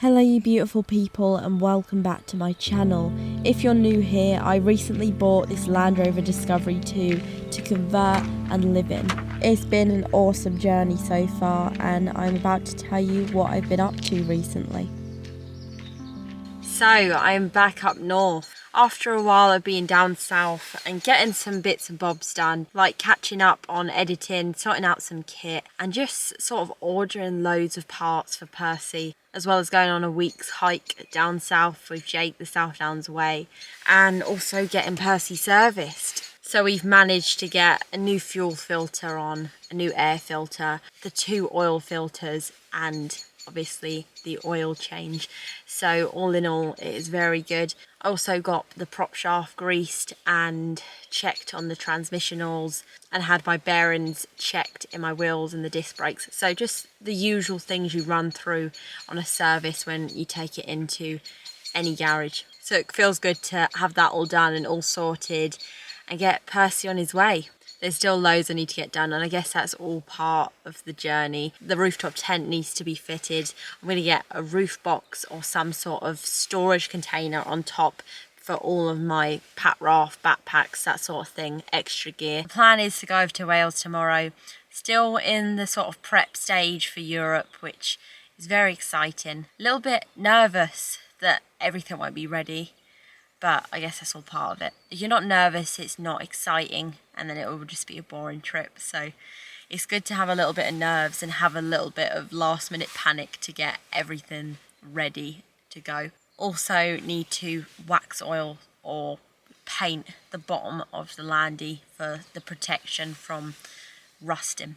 Hello you beautiful people and welcome back to my channel. If you're new here, I recently bought this Land Rover Discovery 2 to convert and live in. It's been an awesome journey so far and I'm about to tell you what I've been up to recently. So I'm back up north after a while of being down south and getting some bits and bobs done, like catching up on editing, sorting out some kit and just sort of ordering loads of parts for Percy, as well as going on a week's hike down south with Jake the South Downs way and also getting Percy serviced. So we've managed to get a new fuel filter on, a new air filter, the 2 oil filters and obviously the oil change. So all in all it is very good. I also got the prop shaft greased and checked on the transmission oils and had my bearings checked in my wheels and the disc brakes. So just the usual things you run through on a service when you take it into any garage. So it feels good to have that all done and all sorted and get Percy on his way. There's still loads I need to get done and I guess that's all part of the journey. The rooftop tent needs to be fitted. I'm going to get a roof box or some sort of storage container on top for all of my pat raft, backpacks, that sort of thing, extra gear. The plan is to go over to Wales tomorrow. Still in the sort of prep stage for Europe, which is very exciting. A little bit nervous that everything won't be ready. But I guess that's all part of it. If you're not nervous, it's not exciting, and then it will just be a boring trip. So it's good to have a little bit of nerves and have a little bit of last minute panic to get everything ready to go. Also need to wax oil or paint the bottom of the landy for the protection from rusting.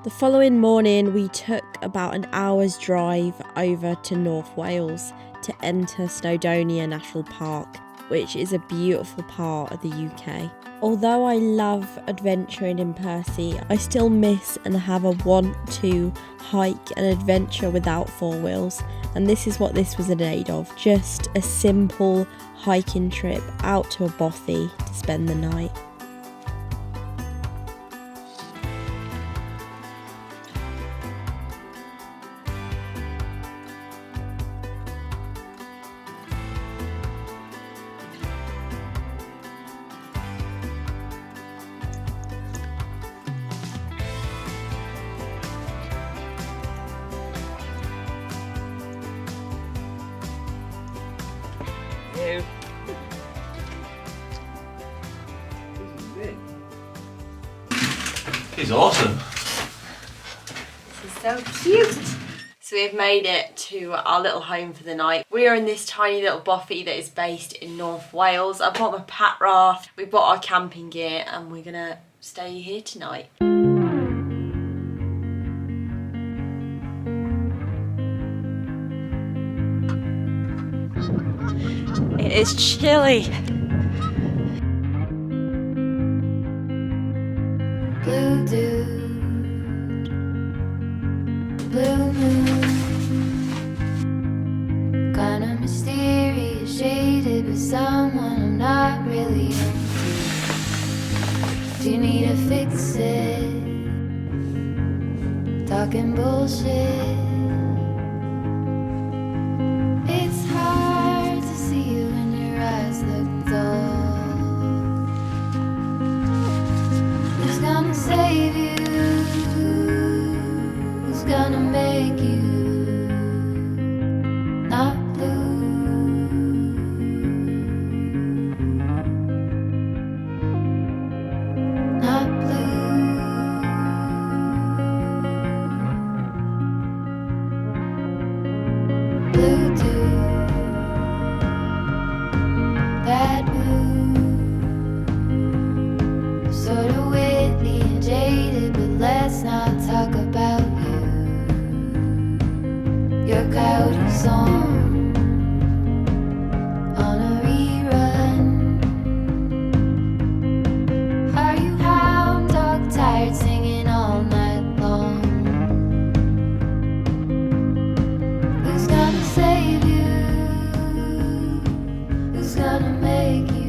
The following morning we took about an hour's drive over to North Wales to enter Snowdonia National Park, which is a beautiful part of the UK. Although I love adventuring in Percy, I still miss and have a want to hike and adventure without 4 wheels, and this is what this was in aid of. Just a simple hiking trip out to a bothy to spend the night. He's awesome. This is so cute. So we've made it to our little home for the night. We are in this tiny little bothy that is based in North Wales. I bought my pat raft, we bought our camping gear and we're gonna stay here tonight. It is chilly. Blue dew, blue moon, kinda mysterious, shaded with someone I'm not really into. Do you need to fix it? Talking bullshit. It's hard to see you when your eyes look dull. Who's gonna save you? Who's gonna make you not blue? Not blue. Blue dew, that blue, sort of witty and jaded, but let's not talk about you. Your coyote song on a rerun. Are you hound dog tired singing all night long? Who's gonna save you? Who's gonna make you?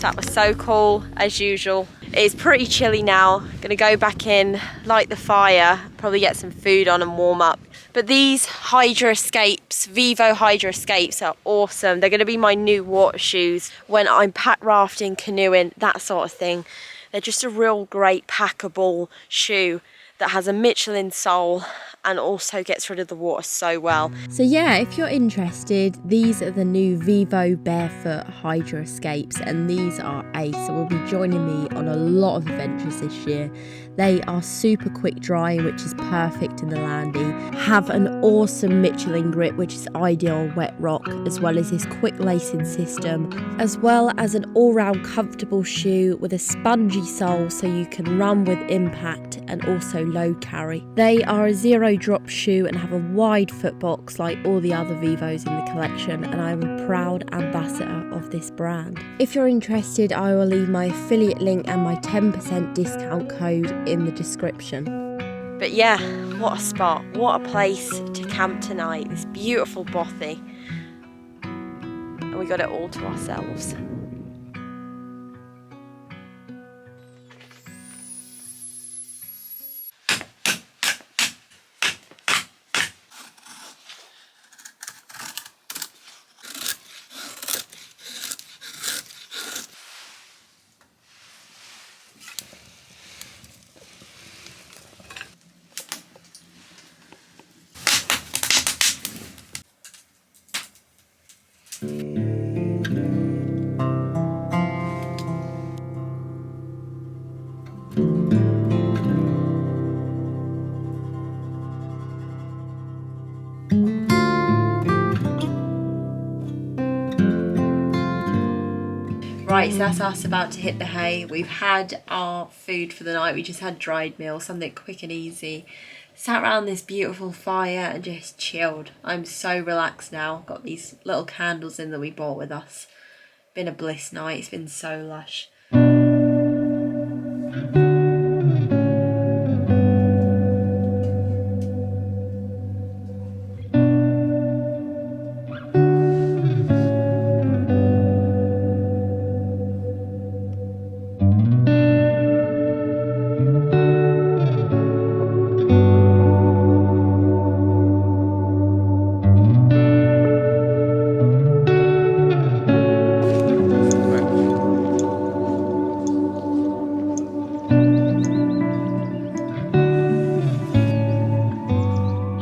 That was so cool, as usual. It's pretty chilly now. Gonna go back in, light the fire, probably get some food on and warm up. But these Hydra Escapes, Vivo Hydra Escapes are awesome. They're gonna be my new water shoes when I'm pack rafting, canoeing, that sort of thing. They're just a real great packable shoe that has a Michelin sole and also gets rid of the water so well. So yeah, if you're interested, these are the new Vivo Barefoot Hydra Escapes, and these are ace. So we'll be joining me on a lot of adventures this year. They are super quick drying, which is perfect in the landy. Have an awesome Michelin grip, which is ideal on wet rock, as well as this quick lacing system, as well as an all-round comfortable shoe with a spongy sole so you can run with impact and also low carry. They are a zero drop shoe and have a wide foot box like all the other Vivos in the collection, and I'm a proud ambassador of this brand. If you're interested, I will leave my affiliate link and my 10% discount code in the description. But yeah, what a spot, what a place to camp tonight. This beautiful bothy, and we got it all to ourselves. Right, so that's us about to hit the hay. We've had our food for the night. We just had dried meal, something quick and easy. Sat around this beautiful fire and just chilled. I'm so relaxed now. Got these little candles in that we bought with us. Been a bliss night. It's been so lush.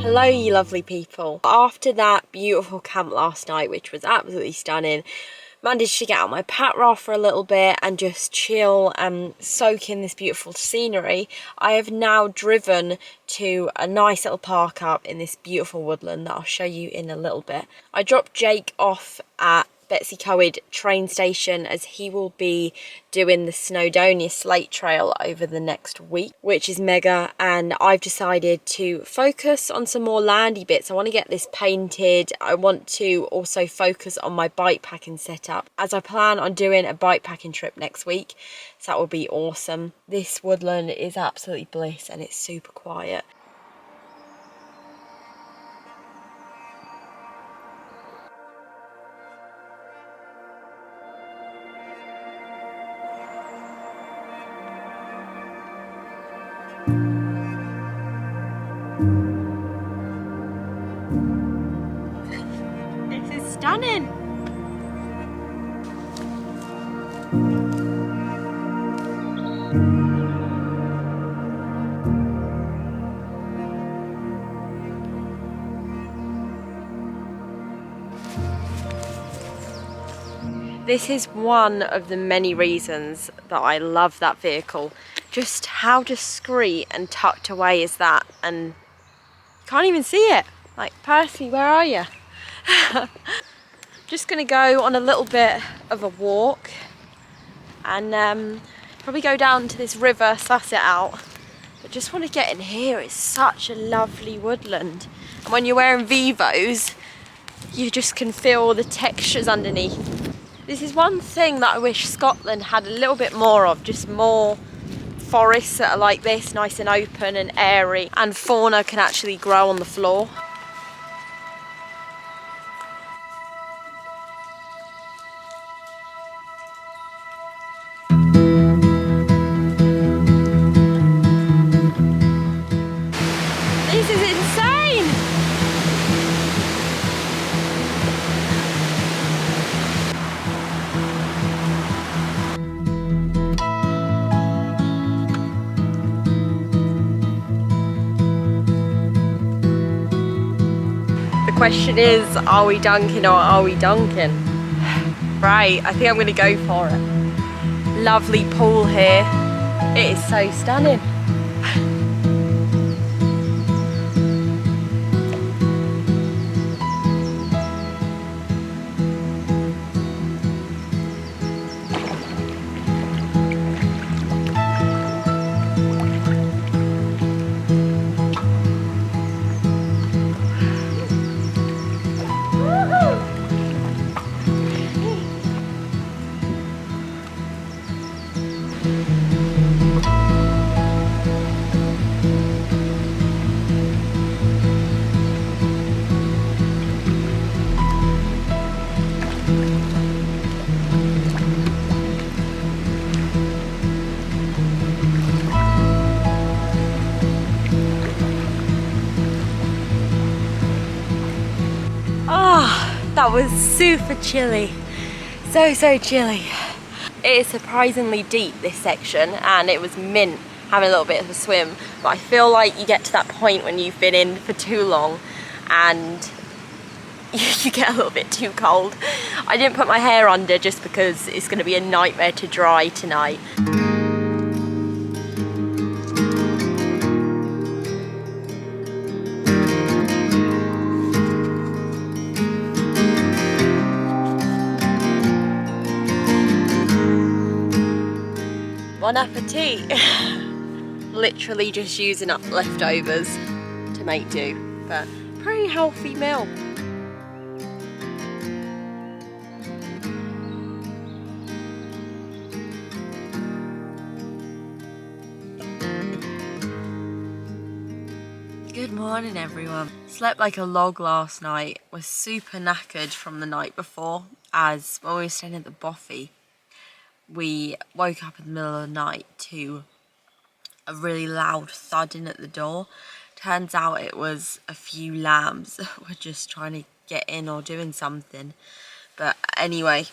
Hello you lovely people. After that beautiful camp last night, which was absolutely stunning, managed to get out my pack raft for a little bit and just chill and soak in this beautiful scenery. I have now driven to a nice little park up in this beautiful woodland that I'll show you in a little bit. I dropped Jake off at Betsy Coed train station as he will be doing the Snowdonia slate trail over the next week, which is mega, and I've decided to focus on some more landy bits. I want to get this painted. I want to also focus on my bike packing setup as I plan on doing a bike packing trip next week, so that will be awesome. This woodland is absolutely bliss and it's super quiet. This is stunning. This is one of the many reasons that I love that vehicle. Just how discreet and tucked away is that, and you can't even see it. Like, Percy, where are you? Just gonna go on a little bit of a walk and probably go down to this river, suss it out. But just want to get in here. It's such a lovely woodland, and when you're wearing Vivos, you just can feel the textures underneath. This is one thing that I wish Scotland had a little bit more of, just more forests that are like this, nice and open and airy, and fauna can actually grow on the floor. This is insane! The question is, are we dunking or are we dunking? Right, I think I'm gonna go for it. Lovely pool here. It is so stunning. That was super chilly, so chilly. It is surprisingly deep, this section, and it was mint having a little bit of a swim, but I feel like you get to that point when you've been in for too long and you get a little bit too cold. I didn't put my hair under just because it's going to be a nightmare to dry tonight. Bon appetit! Literally just using up leftovers to make do, but pretty healthy meal. Good morning everyone. Slept like a log last night, was super knackered from the night before, as when we were staying at the bothy, we woke up in the middle of the night to a really loud thudding at the door. Turns out it was a few lambs that were just trying to get in or doing something. But anyway,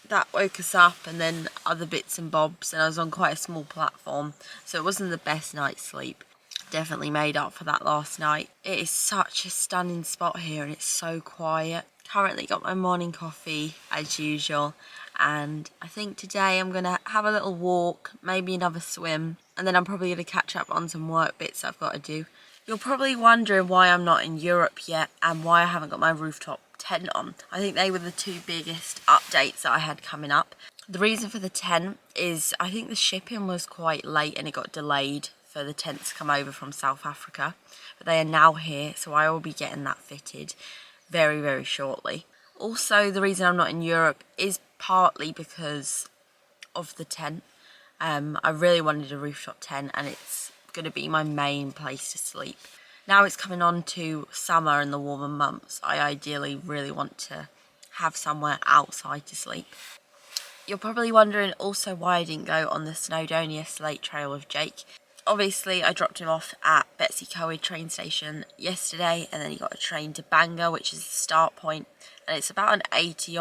that woke us up, and then other bits and bobs, and I was on quite a small platform, so it wasn't the best night's sleep. Definitely made up for that last night. It is such a stunning spot here and it's so quiet. Currently got my morning coffee as usual, and I think today I'm gonna have a little walk, maybe another swim, and then I'm probably gonna catch up on some work bits I've got to do. You're probably wondering why I'm not in Europe yet and why I haven't got my rooftop tent on. I think they were the two biggest updates that I had coming up. The reason for the tent is I think the shipping was quite late and it got delayed for the tent to come over from South Africa, but they are now here, so I will be getting that fitted very shortly. Also, the reason I'm not in Europe is partly because of the tent. I really wanted a rooftop tent and it's going to be my main place to sleep. Now it's coming on to summer and the warmer months, I ideally really want to have somewhere outside to sleep. You're probably wondering also why I didn't go on the Snowdonia Slate Trail with Jake. Obviously, I dropped him off at Betsy Coed train station yesterday, and then he got a train to Bangor, which is the start point, and it's about an 80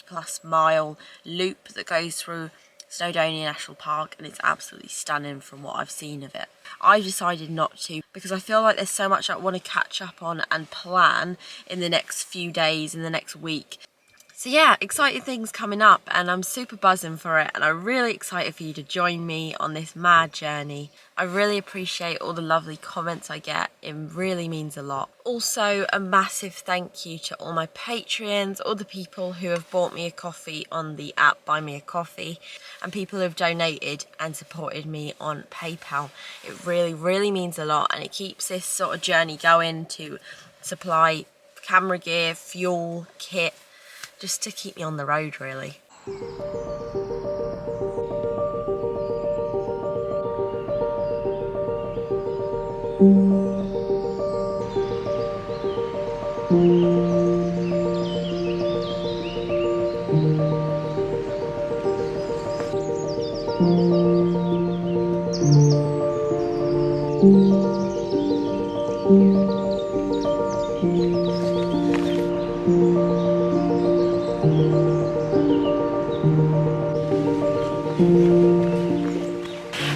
plus mile loop that goes through Snowdonia National Park, and it's absolutely stunning from what I've seen of it. I decided not to because I feel like there's so much I want to catch up on and plan in the next few days, in the next week. So yeah, exciting things coming up and I'm super buzzing for it, and I'm really excited for you to join me on this mad journey. I really appreciate all the lovely comments I get, it really means a lot. Also, a massive thank you to all my Patreons, all the people who have bought me a coffee on the app Buy Me a Coffee, and people who have donated and supported me on PayPal. It really means a lot, and it keeps this sort of journey going to supply camera gear, fuel, kit, just to keep me on the road really.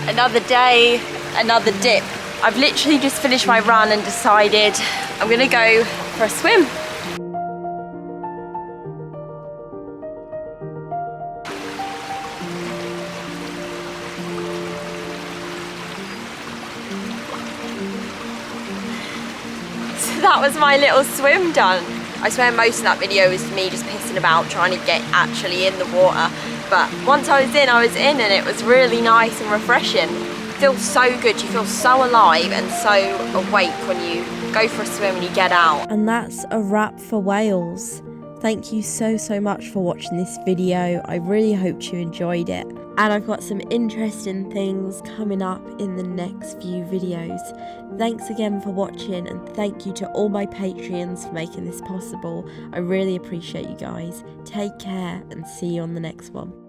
Another day, another dip. I've literally just finished my run and decided I'm gonna go for a swim. So that was my little swim done. I swear most of that video was me just pissing about trying to get actually in the water. But once I was in and it was really nice and refreshing. It feels so good, you feel so alive and so awake when you go for a swim and you get out. And that's a wrap for Wales. Thank you so much for watching this video. I really hope you enjoyed it. And I've got some interesting things coming up in the next few videos. Thanks again for watching, and thank you to all my Patreons for making this possible. I really appreciate you guys. Take care and see you on the next one.